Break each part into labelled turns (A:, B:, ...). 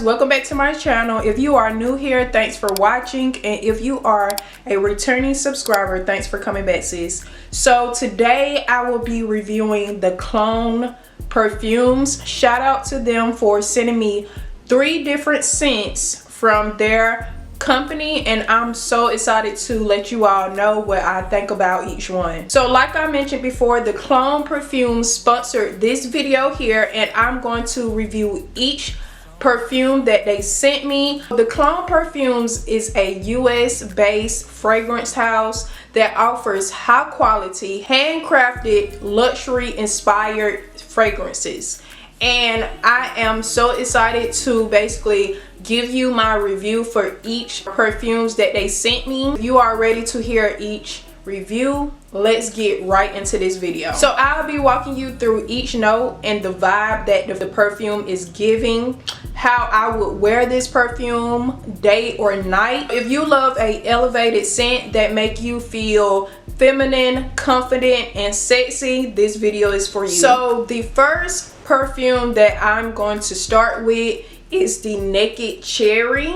A: welcome back to my channel. If you are new here, thanks for watching, and if you are a returning subscriber, thanks for coming back, sis. So today I will be reviewing the CLONE Perfumes. Shout out to them for sending me 3 different scents from their company, and I'm so excited to let you all know what I think about each one. So like I mentioned before, the CLONE Perfume sponsored this video here, and I'm going to review each perfume that they sent me. The CLONE Perfumes is a US based fragrance house that offers high quality, handcrafted, luxury inspired fragrances. And I am so excited to basically give you my review for each perfumes that they sent me. If you are ready to hear each review, let's get right into this video. So I'll be walking you through each note and the vibe that the perfume is giving, how I would wear this perfume day or night. If you love a elevated scent that make you feel feminine, confident, and sexy, this video is for you. So the first perfume that I'm going to start with is the Naked Cherry.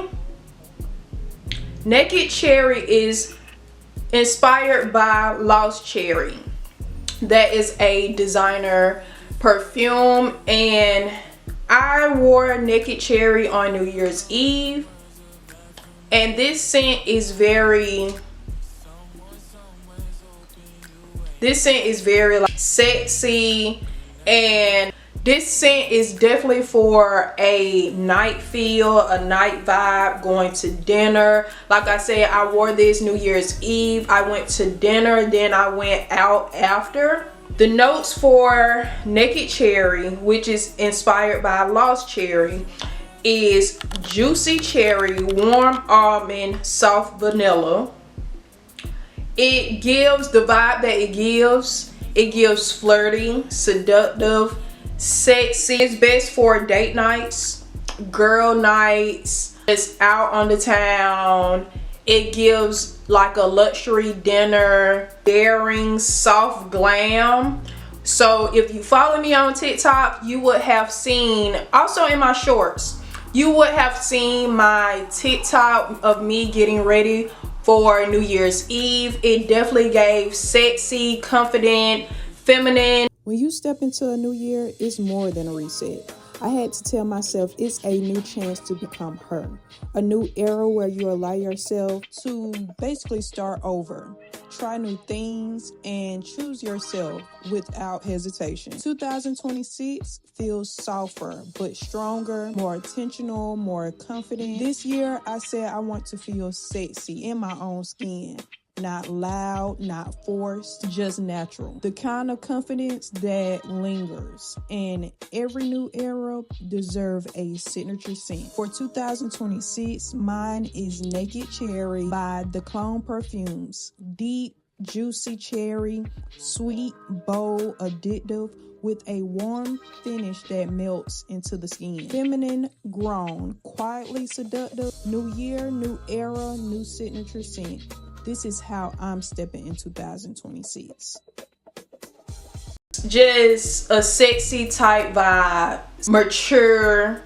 A: Naked Cherry is inspired by Lost Cherry. That is a designer perfume, and I wore Naked Cherry on New Year's Eve, and this scent is very like sexy, and this scent is definitely for a night feel, a night vibe, going to dinner. Like I said, I wore this New Year's Eve. I went to dinner, then I went out after. The notes for Naked Cherry, which is inspired by Lost Cherry, is juicy cherry, warm almond, soft vanilla. It gives the vibe that it gives. It gives flirty, seductive, sexy. It's best for date nights, girl nights, it's out on the town. It gives like a luxury dinner, daring, soft glam. So if you follow me on TikTok, you would have seen, also in my shorts, you would have seen my TikTok of me getting ready for New Year's Eve. It definitely gave sexy, confident, feminine.
B: When you step into a new year, it's more than a reset. I had to tell myself it's a new chance to become her. A new era where you allow yourself to basically start over. Try new things and choose yourself without hesitation. 2026 feels softer but stronger, more intentional, more confident. This year, I said I want to feel sexy in my own skin. Not loud, not forced, just natural. The kind of confidence that lingers. And every new era deserves a signature scent. For 2026, mine is Naked Cherry by the CLONE Perfumes. Deep, juicy cherry, sweet, bold, addictive, with a warm finish that melts into the skin. Feminine, grown, quietly seductive. New year, new era, new signature scent. This is how I'm stepping in 2026.
A: Just a sexy type vibe, mature,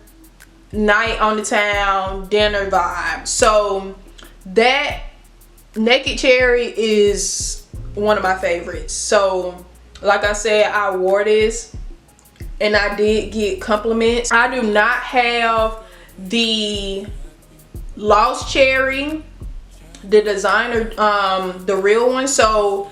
A: night on the town, dinner vibe. So that Naked Cherry is one of my favorites. So like I said, I wore this and I did get compliments. I do not have the Lost Cherry, the designer, the real one, so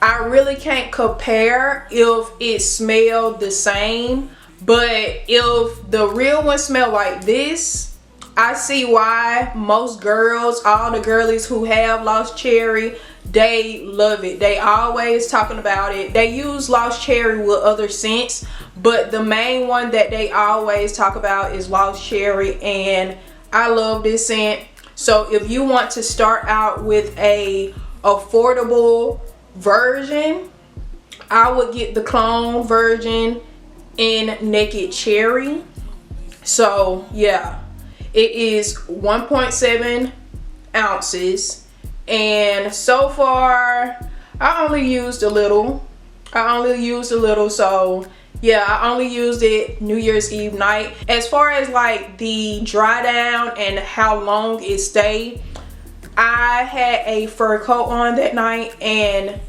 A: I really can't compare if it smelled the same. But if the real one smelled like this, I see why most girls, all the girlies who have Lost Cherry, they love it. They always talking about it. They use Lost Cherry with other scents, but the main one that they always talk about is Lost Cherry, and I love this scent. So if you want to start out with a affordable version, I would get the CLONE version in Naked Cherry. So yeah, it is 1.7 ounces, and so far I only used a little. So Yeah, I only used it New Year's Eve night. As far as like the dry down and how long it stayed, I had a fur coat on that night and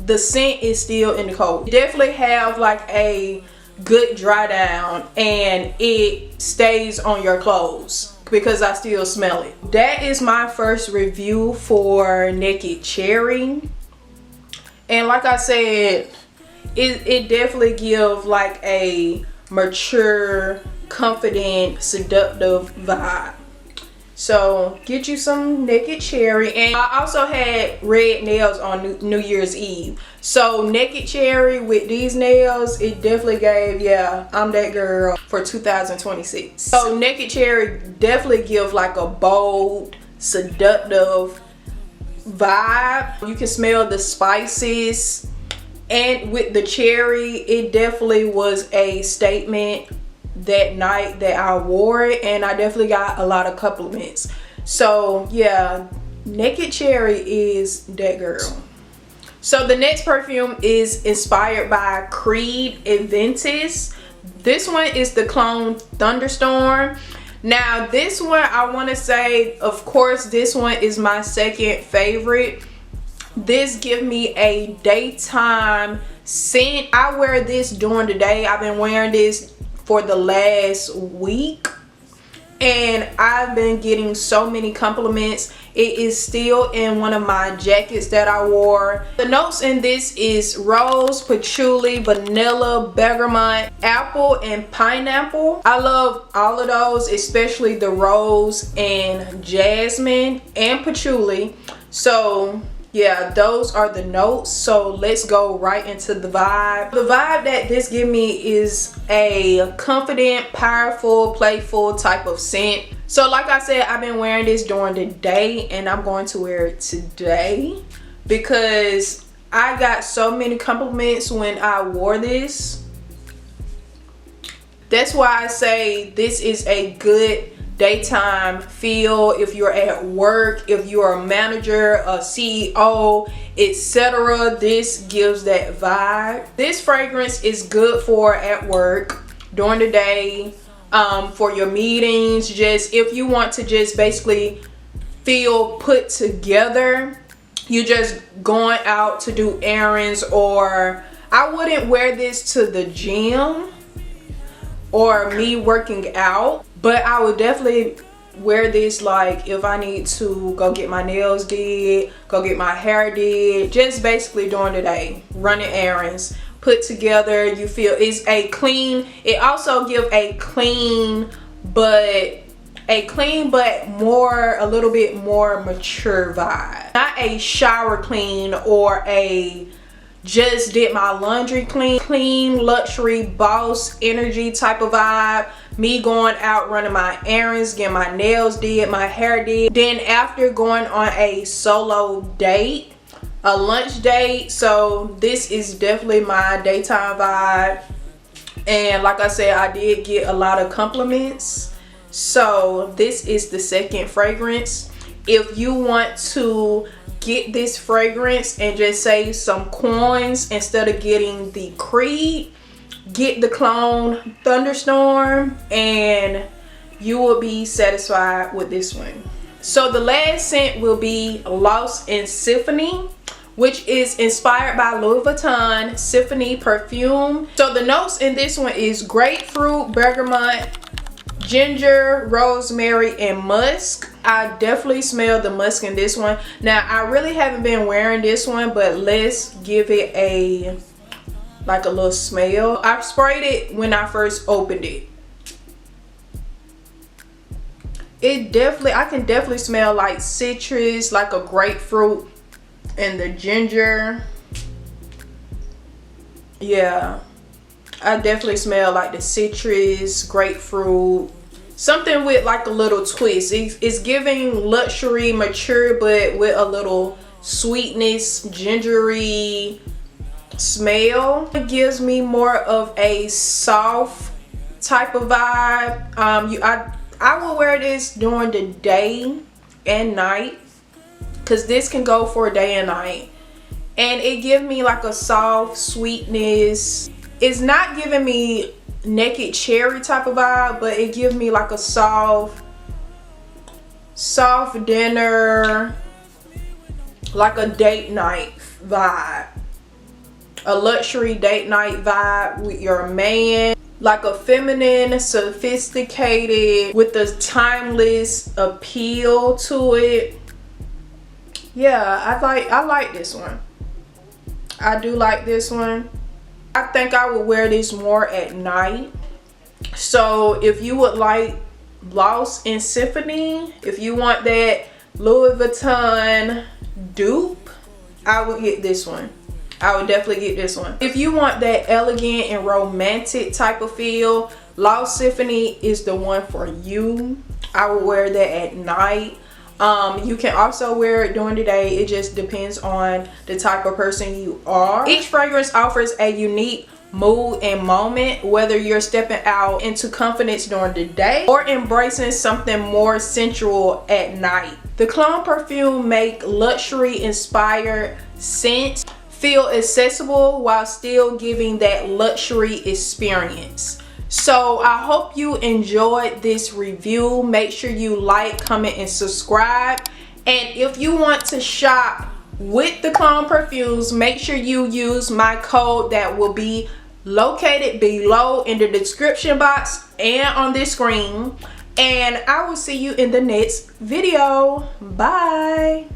A: the scent is still in the coat. You definitely have like a good dry down and it stays on your clothes because I still smell it. That is my first review for Naked Cherry. And like I said, it definitely gives like a mature, confident, seductive vibe. So get you some Naked Cherry. And I also had red nails on New Year's Eve. So Naked Cherry with these nails, it definitely gave, yeah, I'm that girl for 2026. So Naked Cherry definitely gives like a bold, seductive vibe. You can smell the spices. And with the cherry, it definitely was a statement that night that I wore it, and I definitely got a lot of compliments. So yeah, Naked Cherry is that girl. So the next perfume is inspired by Creed Aventus. This one is the Clone Thunderstorm. Now this one, I want to say, of course, this one is my second favorite. This gives me a daytime scent. I wear this during the day. I've been wearing this for the last week and I've been getting so many compliments. It is still in one of my jackets that I wore. The notes in this is rose, patchouli, vanilla, bergamot, apple, and pineapple. I love all of those, especially the rose and jasmine and patchouli. So yeah, those are the notes. So let's go right into the vibe. The vibe that this gives me is a confident, powerful, playful type of scent. So like I said, I've been wearing this during the day and I'm going to wear it today because I got so many compliments when I wore this. That's why I say this is a good daytime feel. If you're at work, if you're a manager, a CEO, etc., this gives that vibe. This fragrance is good for at work, during the day, for your meetings, just if you want to just basically feel put together. You just going out to do errands, or I wouldn't wear this to the gym or me working out, but I would definitely wear this like if I need to go get my nails did, go get my hair did, just basically during the day, running errands, put together. You feel it's a clean, it also gives a clean but more, a little bit more mature vibe. Not a shower clean or a just did my laundry clean luxury boss energy type of vibe. Me going out running my errands, getting my nails did, my hair did, then after going on a solo date, a lunch date. So this is definitely my daytime vibe, and like I said, I did get a lot of compliments. So this is the second fragrance. If you want to get this fragrance and just save some coins instead of getting the Creed, get the Clone Thunderstorm and you will be satisfied with this one. So the last scent will be Lost in Symphony, which is inspired by Louis Vuitton Symphony perfume. So the notes in this one is grapefruit, bergamot, ginger, rosemary, and musk. I definitely smell the musk in this one. Now I really haven't been wearing this one, but let's give it a little smell. I sprayed it when I first opened it. I can definitely smell like citrus, like a grapefruit, and the ginger. Yeah, I definitely smell like the citrus, grapefruit, something with like a little twist. It's giving luxury, mature, but with a little sweetness, gingery smell. It gives me more of a soft type of vibe. I will wear this during the day and night because this can go for day and night, and it gives me like a soft sweetness, It's not giving me naked cherry type of vibe, but it gives me like a soft dinner, like a date night vibe, a luxury date night vibe with your man, like a feminine, sophisticated with a timeless appeal to it. Yeah, I like this one. I do like this one. I think I would wear this more at night. So if you would like Lost in Symphony, if you want that Louis Vuitton dupe, I would get this one. I would definitely get this one. If you want that elegant and romantic type of feel, Lost Symphony is the one for you. I would wear that at night. You can also wear it during the day. It just depends on the type of person you are. Each fragrance offers a unique mood and moment, whether you're stepping out into confidence during the day or embracing something more sensual at night. The CLONE Perfume make luxury inspired scents feel accessible while still giving that luxury experience. So I hope you enjoyed this review. Make sure you like, comment, and subscribe. And if you want to shop with the CLONE Perfumes, make sure you use my code that will be located below in the description box and on this screen. And I will see you in the next video. Bye.